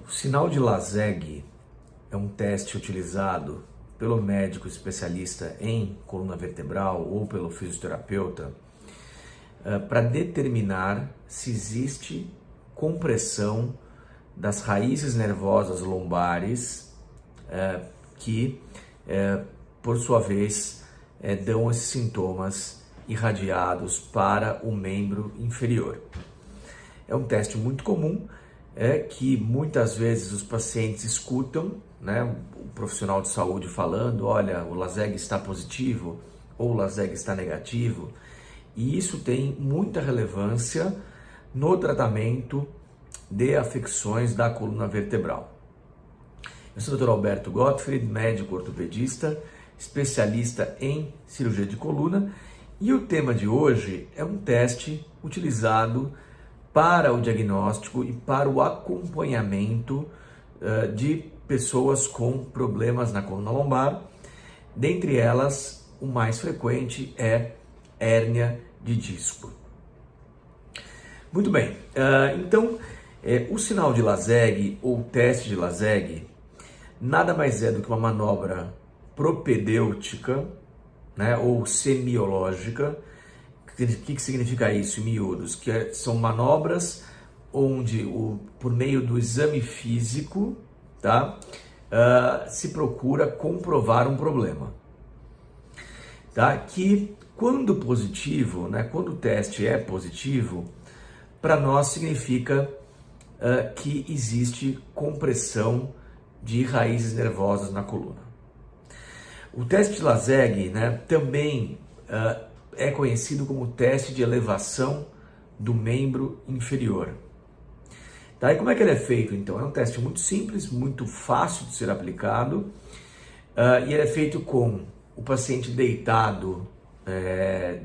O sinal de Lazegue é um teste utilizado pelo médico especialista em coluna vertebral ou pelo fisioterapeuta para determinar se existe compressão das raízes nervosas lombares que, por sua vez, dão esses sintomas irradiados para o membro inferior. É um teste muito comum, que muitas vezes os pacientes escutam, né, o profissional de saúde falando, olha, o Lazegue está positivo ou o Lazegue está negativo, e isso tem muita relevância no tratamento de afecções da coluna vertebral. Eu sou o Dr. Alberto Gottfried, médico ortopedista, especialista em cirurgia de coluna, e o tema de hoje é um teste utilizado para o diagnóstico e para o acompanhamento de pessoas com problemas na coluna lombar. Dentre elas, o mais frequente é hérnia de disco. Muito bem, então o sinal de Lazegue ou teste de Lazegue nada mais é do que uma manobra propedêutica, né, ou semiológica. O que significa isso em miúdos? Que são manobras onde, por meio do exame físico, tá, se procura comprovar um problema. Tá? Que quando positivo, né, quando o teste é positivo, para nós significa que existe compressão de raízes nervosas na coluna. O teste de Lazegue, né, também é conhecido como teste de elevação do membro inferior. Tá? E como é que ele é feito então? É um teste muito simples, muito fácil de ser aplicado, e ele é feito com o paciente deitado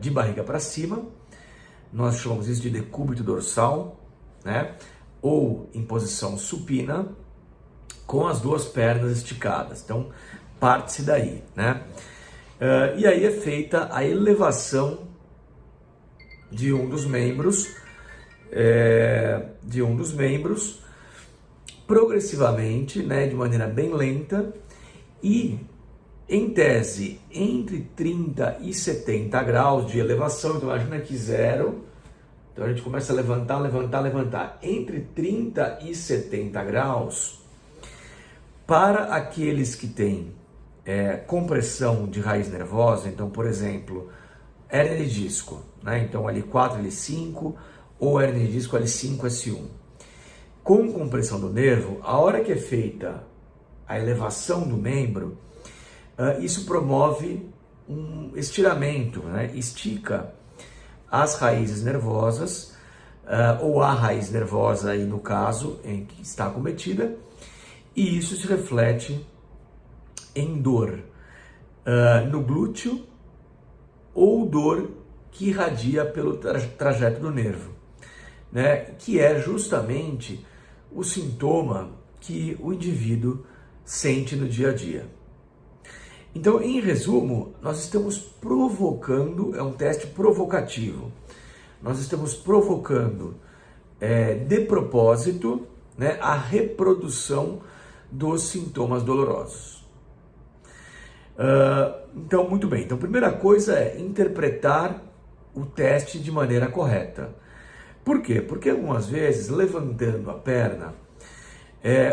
de barriga para cima. Nós chamamos isso de decúbito dorsal, né? Ou em posição supina, com as duas pernas esticadas. Então, parte-se daí, né? E aí é feita a elevação de um dos membros, progressivamente, né, de maneira bem lenta, e em tese entre 30 e 70 graus de elevação. Então imagina que zero, então a gente começa a levantar, entre 30 e 70 graus, para aqueles que têm compressão de raiz nervosa. Então, por exemplo, hérnia de disco, né? Então L4, L5, ou hérnia de disco L5, S1. Com compressão do nervo, a hora que é feita a elevação do membro, isso promove um estiramento, né? Estica as raízes nervosas, ou a raiz nervosa aí no caso em que está acometida, e isso se reflete em dor no glúteo ou dor que irradia pelo trajeto do nervo, né? Que é justamente o sintoma que o indivíduo sente no dia a dia. Então, em resumo, nós estamos provocando, é um teste provocativo, nós estamos provocando de propósito, né, a reprodução dos sintomas dolorosos. Então, muito bem. Então, a primeira coisa é interpretar o teste de maneira correta. Por quê? Porque algumas vezes, levantando a perna,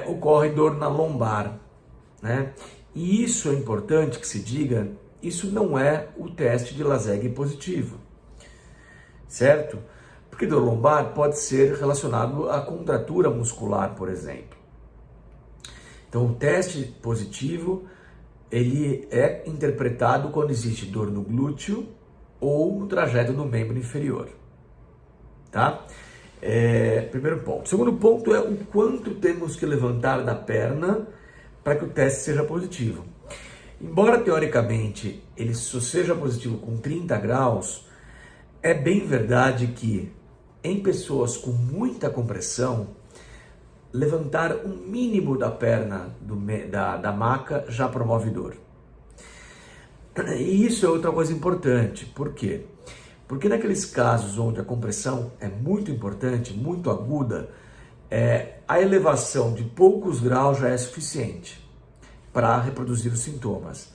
ocorre dor na lombar, né? E isso é importante que se diga, isso não é o teste de Lazegue positivo, certo? Porque dor lombar pode ser relacionado à contratura muscular, por exemplo. Então, o teste positivo, ele é interpretado quando existe dor no glúteo ou no trajeto do membro inferior, tá? Primeiro ponto. Segundo ponto é o quanto temos que levantar da perna para que o teste seja positivo. Embora teoricamente ele só seja positivo com 30 graus, é bem verdade que em pessoas com muita compressão, levantar o mínimo da perna da maca já promove dor. E isso é outra coisa importante. Por quê? Porque naqueles casos onde a compressão é muito importante, muito aguda, a elevação de poucos graus já é suficiente para reproduzir os sintomas.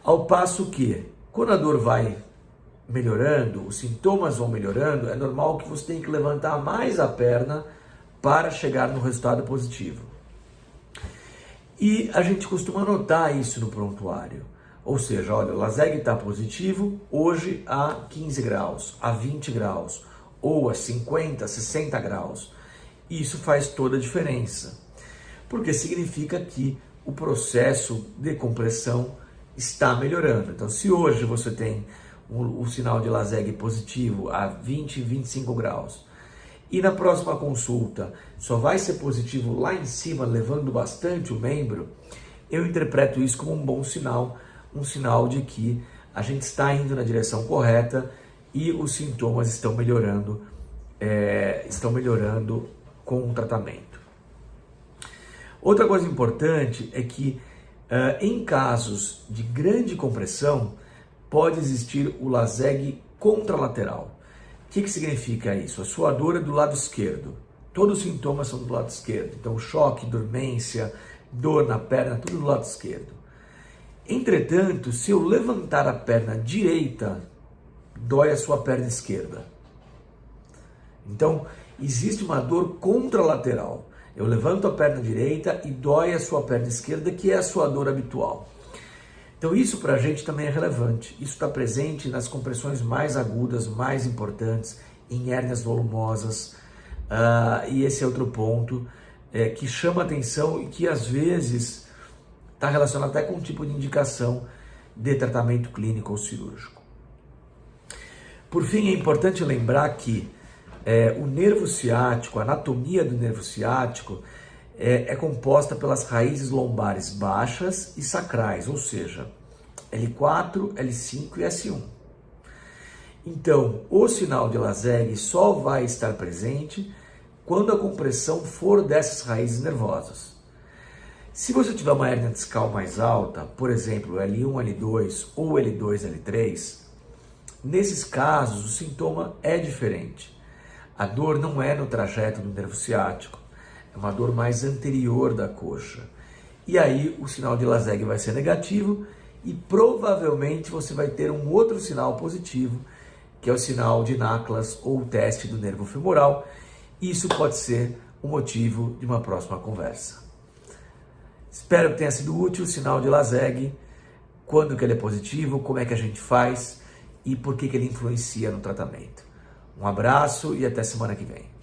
Ao passo que, quando a dor vai melhorando, os sintomas vão melhorando, é normal que você tenha que levantar mais a perna para chegar no resultado positivo. E a gente costuma notar isso no prontuário. Ou seja, olha, o Laseg está positivo hoje a 15 graus, a 20 graus, ou a 50, 60 graus. Isso faz toda a diferença, porque significa que o processo de compressão está melhorando. Então, se hoje você tem o sinal de Laseg positivo a 20, 25 graus, e na próxima consulta só vai ser positivo lá em cima, levando bastante o membro, eu interpreto isso como um bom sinal, um sinal de que a gente está indo na direção correta e os sintomas estão melhorando com o tratamento. Outra coisa importante é que em casos de grande compressão pode existir o Laseg contralateral. O que significa isso? A sua dor é do lado esquerdo. Todos os sintomas são do lado esquerdo. Então, choque, dormência, dor na perna, tudo do lado esquerdo. Entretanto, se eu levantar a perna direita, dói a sua perna esquerda. Então, existe uma dor contralateral. Eu levanto a perna direita e dói a sua perna esquerda, que é a sua dor habitual. Então isso para a gente também é relevante. Isso está presente nas compressões mais agudas, mais importantes, em hérnias volumosas. E esse é outro ponto que chama atenção e que às vezes está relacionado até com um tipo de indicação de tratamento clínico ou cirúrgico. Por fim, é importante lembrar que o nervo ciático, a anatomia do nervo ciático é composta pelas raízes lombares baixas e sacrais, ou seja, L4, L5 e S1. Então, o sinal de Laseg só vai estar presente quando a compressão for dessas raízes nervosas. Se você tiver uma hérnia discal mais alta, por exemplo, L1, L2 ou L2, L3, nesses casos o sintoma é diferente. A dor não é no trajeto do nervo ciático, é uma dor mais anterior da coxa. E aí o sinal de Laseg vai ser negativo e provavelmente você vai ter um outro sinal positivo, que é o sinal de Nachlas ou o teste do nervo femoral. Isso pode ser o motivo de uma próxima conversa. Espero que tenha sido útil o sinal de Laseg, quando que ele é positivo, como é que a gente faz e por que ele influencia no tratamento. Um abraço e até semana que vem.